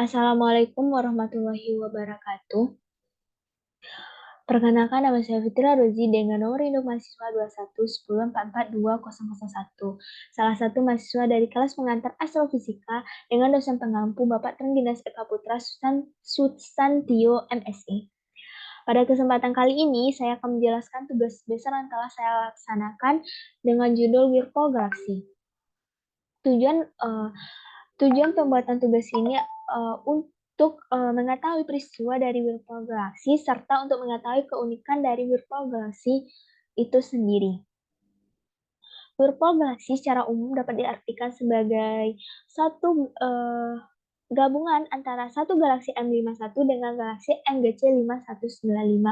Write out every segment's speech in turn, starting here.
Assalamualaikum warahmatullahi wabarakatuh. Perkenalkan nama saya Fitria Rozi dengan nomor induk mahasiswa 2110442001. Salah satu mahasiswa dari kelas pengantar astrofisika dengan dosen pengampu Bapak Trengginas Eka Putra Subsantio MSI. Pada kesempatan kali ini, saya akan menjelaskan tugas besar yang telah saya laksanakan dengan judul Wirpol Galaksi. Tujuan pembuatan tugas ini untuk mengetahui peristiwa dari Wirpol Galaksi serta untuk mengetahui keunikan dari Wirpol Galaksi itu sendiri. Wirpol Galaksi secara umum dapat diartikan sebagai satu gabungan antara satu galaksi M51 dengan galaksi NGC 5195.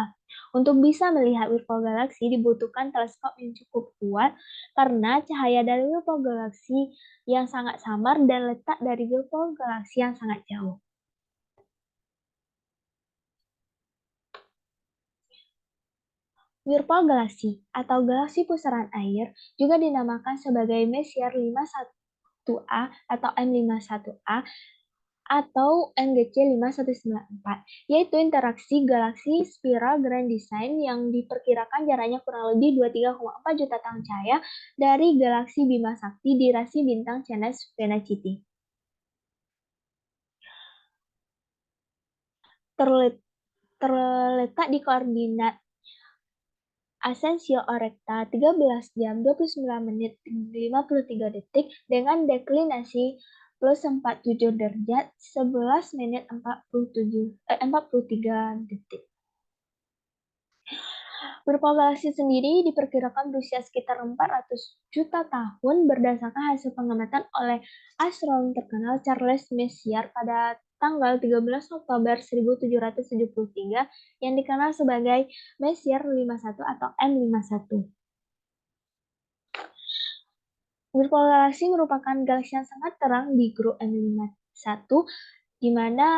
Untuk bisa melihat Wirpol Galaksi dibutuhkan teleskop yang cukup kuat karena cahaya dari Wirpol Galaksi yang sangat samar dan letak dari Wirpol Galaksi yang sangat jauh. Wirpol Galaksi atau galaksi pusaran air juga dinamakan sebagai Messier 51A atau M51A atau NGC 5194, yaitu interaksi galaksi spiral grand design yang diperkirakan jaraknya kurang lebih 23,4 juta tahun cahaya dari galaksi Bima Sakti di rasi bintang Canes Venacity. Terletak di koordinat Asensio Orecta 13 jam 29 menit 53 detik dengan deklinasi plus 47 derajat 11 menit 43 detik. Wirpol Galaksi sendiri diperkirakan berusia sekitar 400 juta tahun berdasarkan hasil pengamatan oleh astronom terkenal Charles Messier pada tanggal 13 Oktober 1773 yang dikenal sebagai Messier 51 atau M51. Wirpol Galaksi merupakan galaksi yang sangat terang di grup M51, di mana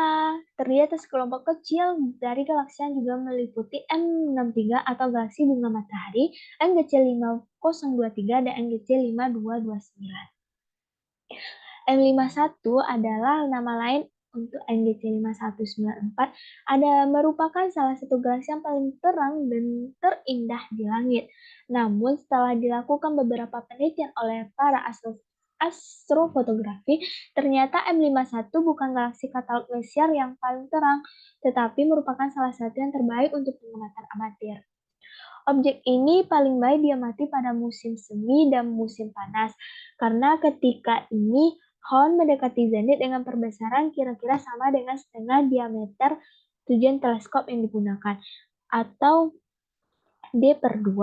terdiri atas kelompok kecil dari galaksi yang juga meliputi M63 atau galaksi bunga matahari, NGC 5023 dan NGC 5229. M51 adalah nama lain untuk NGC 5194, merupakan salah satu galaksi yang paling terang dan terindah di langit. Namun setelah dilakukan beberapa penelitian oleh para astrofotografi, ternyata M51 bukan galaksi katalog Messier yang paling terang, tetapi merupakan salah satu yang terbaik untuk pengamatan amatir. Objek ini paling baik diamati pada musim semi dan musim panas, karena ketika ini Horn mendekati zenit dengan perbesaran kira-kira sama dengan setengah diameter tujuan teleskop yang digunakan, atau D/2.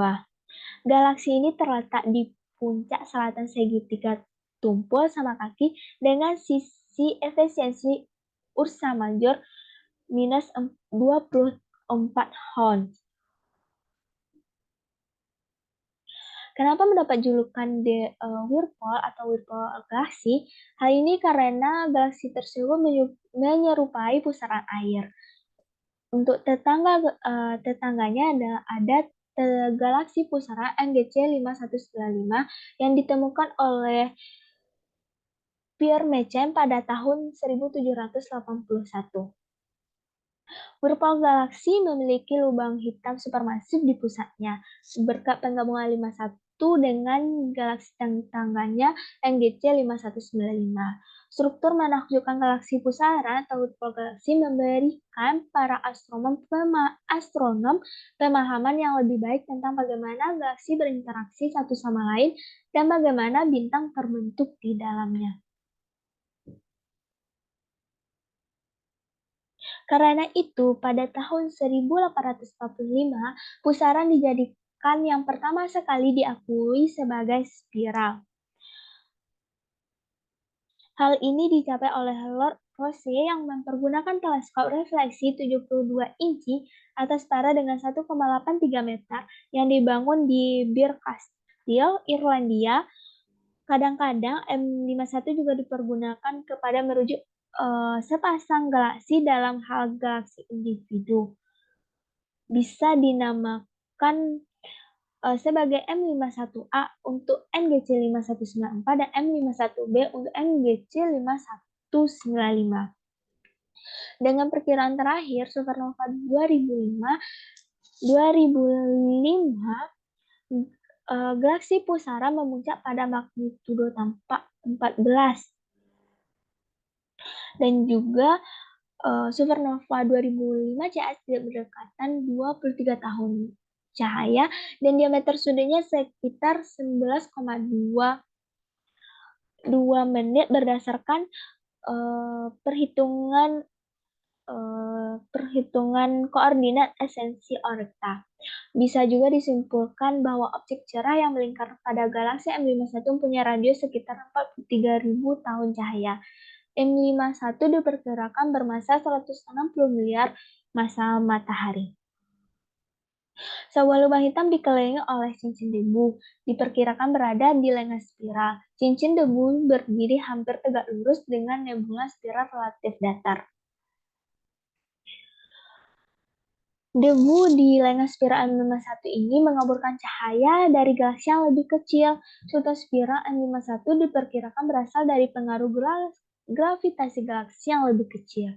Galaksi ini terletak di puncak selatan segitiga tumpul sama kaki dengan sisi efisiensi Ursa Major minus 24 Horn. Kenapa mendapat julukan Wirpol atau Wirpol Galaksi? Hal ini karena galaksi tersebut menyerupai pusaran air. Untuk tetangganya ada galaksi pusaran NGC 5195 yang ditemukan oleh Pierre Méchain pada tahun 1781. Wirpol Galaksi memiliki lubang hitam supermasif di pusatnya. Berkat penggabungan 51 dengan galaksi tetangganya NGC 5195. Struktur menakjubkan galaksi pusaran atau Wirpol Galaksi memberikan para astronom pemahaman yang lebih baik tentang bagaimana galaksi berinteraksi satu sama lain dan bagaimana bintang terbentuk di dalamnya. Karena itu, pada tahun 1845, pusaran dijadikan yang pertama sekali diakui sebagai spiral. Hal ini dicapai oleh Lord Rosse yang mempergunakan teleskop refleksi 72 inci atau setara dengan 1,83 meter yang dibangun di Birr Castle, Irlandia. Kadang-kadang M51 juga dipergunakan kepada merujuk sepasang galaksi dalam hal galaksi individu. Bisa dinamakan sebagai M51A untuk NGC 5194 dan M51B untuk NGC 5195. Dengan perkiraan terakhir, supernova 2005, galaksi Pusara memuncak pada magnitudo tampak 14, dan juga supernova 2005 CAS berdekatan 23 tahun cahaya dan diameter sudutnya sekitar 11,2 menit berdasarkan perhitungan koordinat esensi orta. Bisa juga disimpulkan bahwa objek cerah yang melingkar pada galaksi M51 punya radius sekitar 43.000 tahun cahaya. M51 diperkirakan bermassa 160 miliar massa matahari. Sebuah lubang hitam dikelilingi oleh cincin debu, diperkirakan berada di lengah spiral. Cincin debu berdiri hampir tegak lurus dengan nebula spiral relatif datar. Debu di lengah spiral M51 ini mengaburkan cahaya dari galaksi yang lebih kecil. Sultan spiral M51 diperkirakan berasal dari pengaruh gravitasi galaksi yang lebih kecil.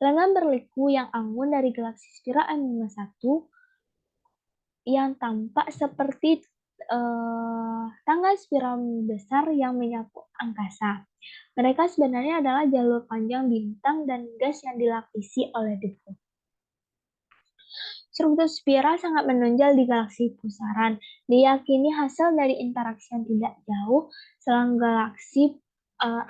Lengan berliku yang anggun dari galaksi spiral M51 yang tampak seperti tangga spiral besar yang menyapu angkasa. Mereka sebenarnya adalah jalur panjang bintang dan gas yang dilapisi oleh debu. Struktur spiral sangat menonjol di galaksi pusaran. Diyakini hasil dari interaksi yang tidak jauh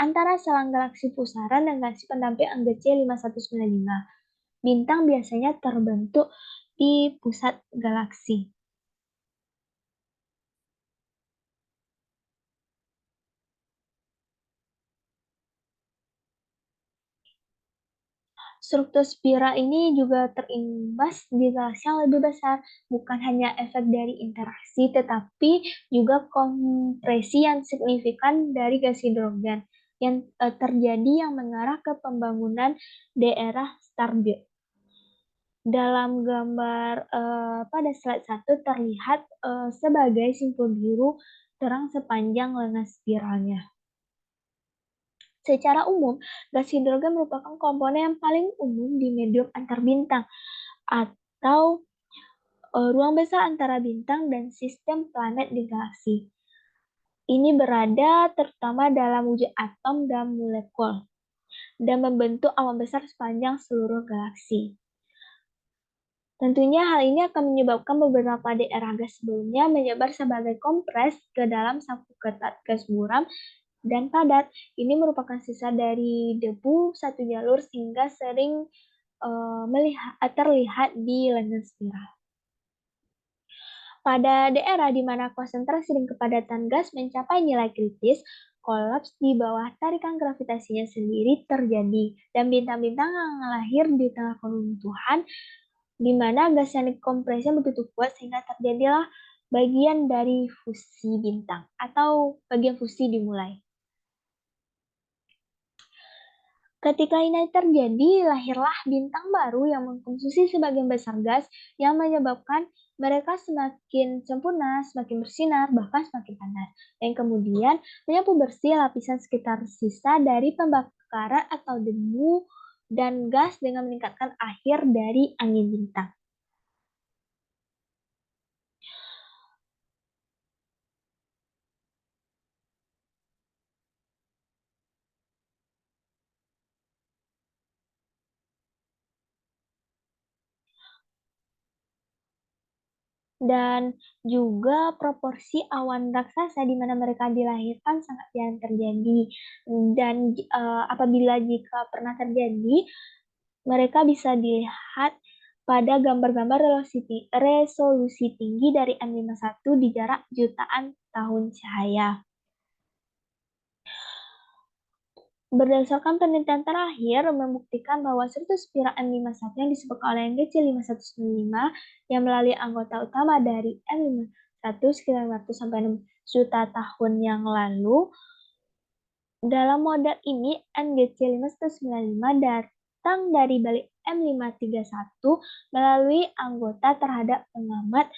antara selang galaksi pusaran dan galaksi pendamping Anggace 5195. Bintang biasanya terbentuk di pusat galaksi. Struktur spiral ini juga terimbas di galaksi yang lebih besar, bukan hanya efek dari interaksi, tetapi juga kompresi yang signifikan dari gas hidrogen yang terjadi yang mengarah ke pembangunan daerah starbit. Dalam gambar pada slide 1 terlihat sebagai simpul biru terang sepanjang lengah spiralnya. Secara umum, gas hidrogen merupakan komponen yang paling umum di medium antar bintang atau ruang besar antara bintang dan sistem planet di galaksi. Ini berada terutama dalam wujud atom dan molekul dan membentuk awan besar sepanjang seluruh galaksi. Tentunya hal ini akan menyebabkan beberapa daerah gas sebelumnya menyebar sebagai kompres ke dalam sapu ketat gas buram dan padat. Ini merupakan sisa dari debu satu jalur sehingga sering terlihat di lengah spiral. Pada daerah di mana konsentrasi dan kepadatan gas mencapai nilai kritis, kolaps di bawah tarikan gravitasinya sendiri terjadi, dan bintang-bintang yang lahir di tengah keruntuhan, di mana gas yang dikompresi begitu kuat sehingga terjadilah bagian dari fusi bintang, atau bagian fusi dimulai. Ketika ini terjadi, lahirlah bintang baru yang mengkonsumsi sebagian besar gas yang menyebabkan mereka semakin sempurna, semakin bersinar, bahkan semakin panas. Dan kemudian menyapu bersih lapisan sekitar sisa dari pembakaran atau debu dan gas dengan meningkatkan akhir dari angin bintang. Dan juga proporsi awan raksasa di mana mereka dilahirkan sangat jarang terjadi. Dan apabila jika pernah terjadi, mereka bisa dilihat pada gambar-gambar resolusi tinggi dari M51 di jarak jutaan tahun cahaya. Berdasarkan penelitian terakhir membuktikan bahwa struktur spiral M51 yang disebutkan oleh NGC 5195 yang melalui anggota utama dari M51 sekitar 500-6 juta tahun yang lalu. Dalam model ini, NGC 5195 datang dari balik M531 melalui anggota terhadap pengamat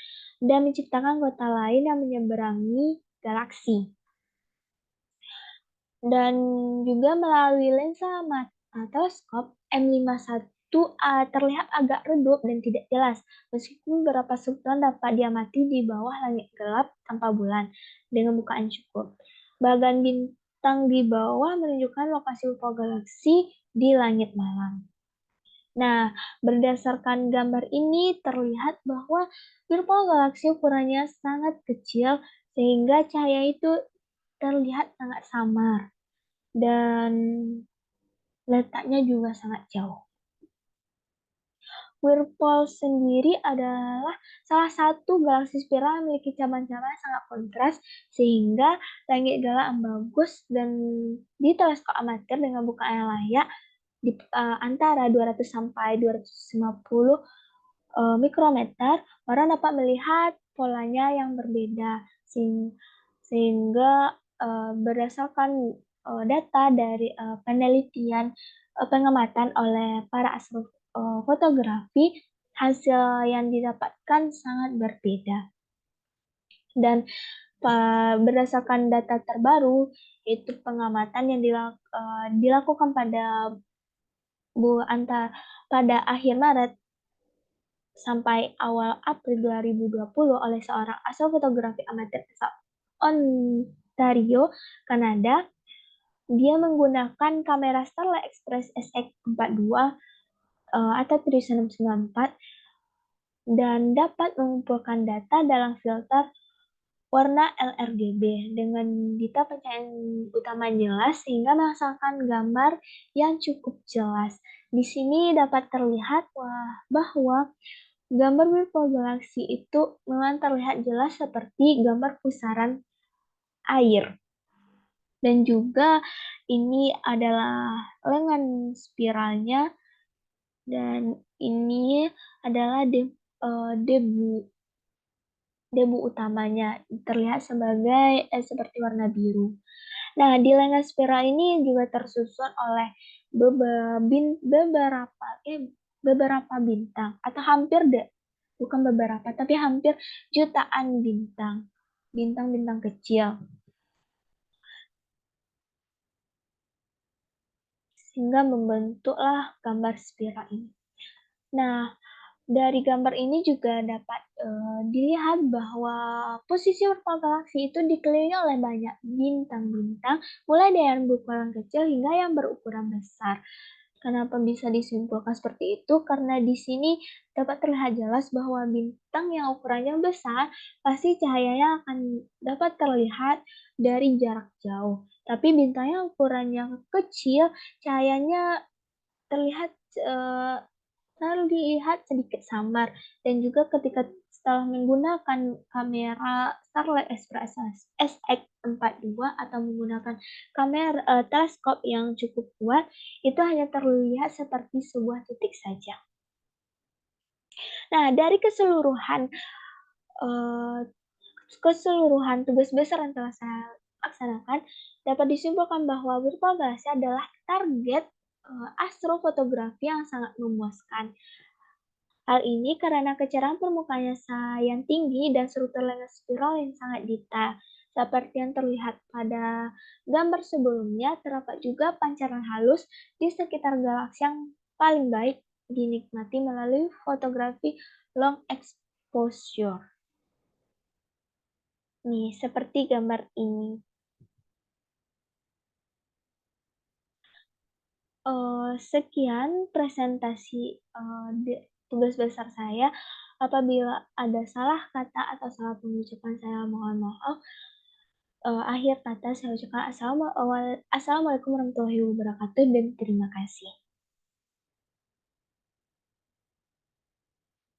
dan menciptakan anggota lain yang menyeberangi galaksi. Dan juga melalui lensa mata teleskop, M51A terlihat agak redup dan tidak jelas, meskipun beberapa struktural dapat diamati di bawah langit gelap tanpa bulan dengan bukaan cukup. Bagan bintang di bawah menunjukkan lokasi UFO galaksi di langit malam. Nah, berdasarkan gambar ini terlihat bahwa virtual galaksi ukurannya sangat kecil sehingga cahaya itu terlihat sangat samar dan letaknya juga sangat jauh. Whirlpool sendiri adalah salah satu galaksi spiral yang memiliki cabang-cabang yang sangat kontras sehingga langit gelap yang bagus dan di teleskop amatir dengan bukaan yang layak antara 200 sampai 250 mikrometer, orang dapat melihat polanya yang berbeda sehingga berdasarkan data dari penelitian pengamatan oleh para astrofotografi, hasil yang didapatkan sangat berbeda. Dan berdasarkan data terbaru, itu pengamatan yang dilakukan pada akhir Maret sampai awal April 2020 oleh seorang astrofotografi amatir asal Ontario, Kanada. Dia menggunakan kamera Starlight Express SX42 atau 3694 dan dapat mengumpulkan data dalam filter warna LRGB dengan detail pencahayaan utama jelas sehingga menghasilkan gambar yang cukup jelas. Di sini dapat terlihat bahwa gambar virtual galaksi itu memang terlihat jelas seperti gambar pusaran air. Dan juga ini adalah lengan spiralnya dan ini adalah debu utamanya terlihat seperti warna biru. Nah, di lengan spiral ini juga tersusun oleh beberapa bintang atau bukan beberapa tapi hampir jutaan bintang-bintang kecil sehingga membentuklah gambar spiral ini. Nah, dari gambar ini juga dapat dilihat bahwa posisi virtual galaksi itu dikelilingi oleh banyak bintang-bintang, mulai dari yang berukuran kecil hingga yang berukuran besar. Kenapa bisa disimpulkan seperti itu? Karena di sini dapat terlihat jelas bahwa bintang yang ukurannya besar, pasti cahayanya akan dapat terlihat dari jarak jauh. Tapi bintang yang ukurannya kecil, cahayanya terlihat terlihat sedikit samar dan juga ketika setelah menggunakan kamera Starlight Express SX42 atau menggunakan kamera teleskop yang cukup kuat, itu hanya terlihat seperti sebuah titik saja. Nah, dari keseluruhan tugas besar yang telah saya laksanakan, dapat disimpulkan bahwa virtual galaxy adalah target astrofotografi yang sangat memuaskan. Hal ini karena kecerahan permukaannya yang tinggi dan struktur lengan spiral yang sangat detail. Seperti yang terlihat pada gambar sebelumnya, terdapat juga pancaran halus di sekitar galaksi yang paling baik dinikmati melalui fotografi long exposure. Nih, seperti gambar ini. Sekian presentasi tugas besar saya. Apabila ada salah kata atau salah pengucapan saya mohon maaf. Akhir kata saya ucapkan assalamualaikum warahmatullahi wabarakatuh dan terima kasih.